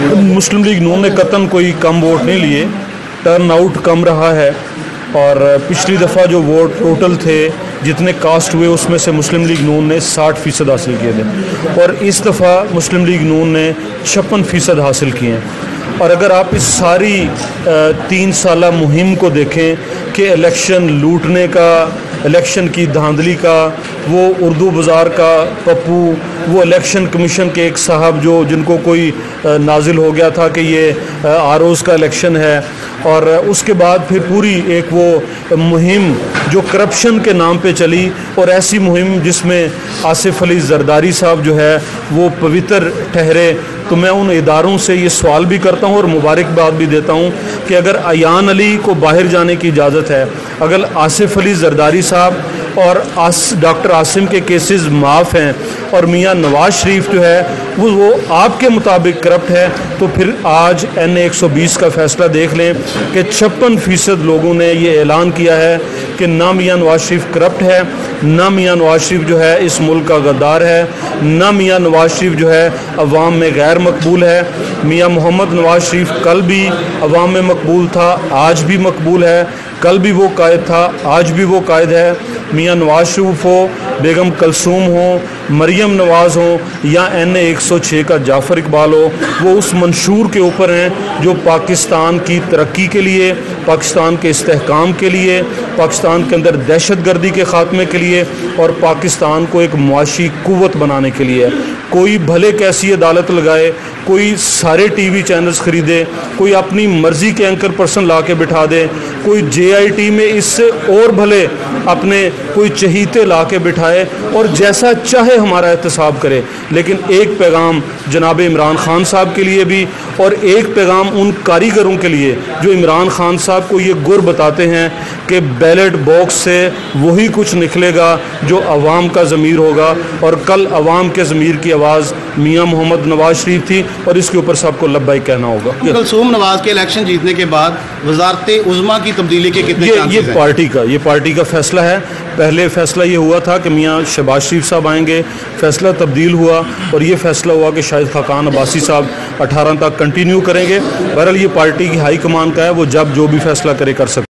मुस्लिम league नून ने कतन कोई कम वोट नहीं लिए, टर्न आउट कम रहा है और पिछली दफ़ा जो वोट टोटल थे जितने कास्ट हुए उसमें से मुस्लिम लीग नून ने 60% हासिल किए थे और इस दफ़ा मुस्लिम लीग नून ने 56% हासिल किए हैं। और अगर आप इस सारी 3 साला मुहिम को देखें कि इलेक्शन लूटने का, इलेक्शन की धांधली का, वो उर्दू बाज़ार का पप्पू, वो इलेक्शन कमीशन के एक साहब जो जिनको कोई नाजिल हो गया था कि ये आरोज़ का इलेक्शन है, और उसके बाद फिर पूरी एक वो मुहिम जो करप्शन के नाम पे चली और ऐसी मुहिम जिसमें आसिफ अली जरदारी साहब जो है वो पवित्र ठहरे। तो मैं उन इदारों से ये सवाल भी करता हूँ और मुबारकबाद भी देता हूँ कि अगर अयान अली को बाहर जाने की इजाज़त है, अगर आसिफ अली जरदारी साहब और डॉक्टर आसिम के केसेस माफ़ हैं और मियाँ नवाज शरीफ जो है वो आपके मुताबिक करप्ट है, तो फिर आज NA 120 का फैसला देख लें कि 56% लोगों ने ये ऐलान किया है कि ना मियाँ नवाज शरीफ करप्ट है, ना मियाँ नवाज शरीफ जो है इस मुल्क का गद्दार है, ना मियाँ नवाज शरीफ जो है अवाम में गैर मकबूल है। मियाँ मोहम्मद नवाज शरीफ कल भी अवाम में मकबूल था, आज भी मकबूल है, कल भी वो कायद था, आज भी वो कायद है। मियाँ नवाज शरीफ हो, बेगम कलसूम हो, मरियम नवाज़ हो या NA 106 का जाफ़र इकबाल हो, वो उस मंशूर के ऊपर हैं जो पाकिस्तान की तरक्की के लिए, पाकिस्तान के इस्तेहकाम के लिए, पाकिस्तान के अंदर दहशतगर्दी के ख़ात्मे के लिए और पाकिस्तान को एक मुआशी कुव्वत बनाने के लिए। कोई भले कैसी अदालत लगाए, कोई सारे TV चैनल्स ख़रीदे, कोई अपनी मर्ज़ी के एंकर पर्सन ला के बिठा दे, कोई JIT में इससे और भले अपने कोई चहीते ला के बिठाए और जैसा चाहे हमारा एहतसाब करे, लेकिन एक पैगाम जनाब इमरान खान साहब के लिए भी और एक पैगाम उन कारीगरों के लिए जो इमरान खान साहब को ये गुर बताते हैं कि बैलेट बॉक्स से वही कुछ निकलेगा जो अवाम का ज़मीर होगा। और कल अवाम के ज़मीर की आवाज़ मियाँ मोहम्मद नवाज शरीफ थी और इसके ऊपर सबको लब्बाई कहना होगा। कलसूम नवाज के इलेक्शन जीतने के बाद वज़ारत उज़्मा की तब्दीली के कितने ये पार्टी का फैसला है। पहले फैसला ये हुआ था कि मियाँ शहबाज शरीफ साहब आएंगे, फैसला तब्दील हुआ और ये फैसला हुआ कि शायद खाकान अब्बासी साहब 18 तक कंटिन्यू करेंगे। बहरहाल ये पार्टी की हाई कमान का है, वो जब जो भी फैसला करे कर सकते।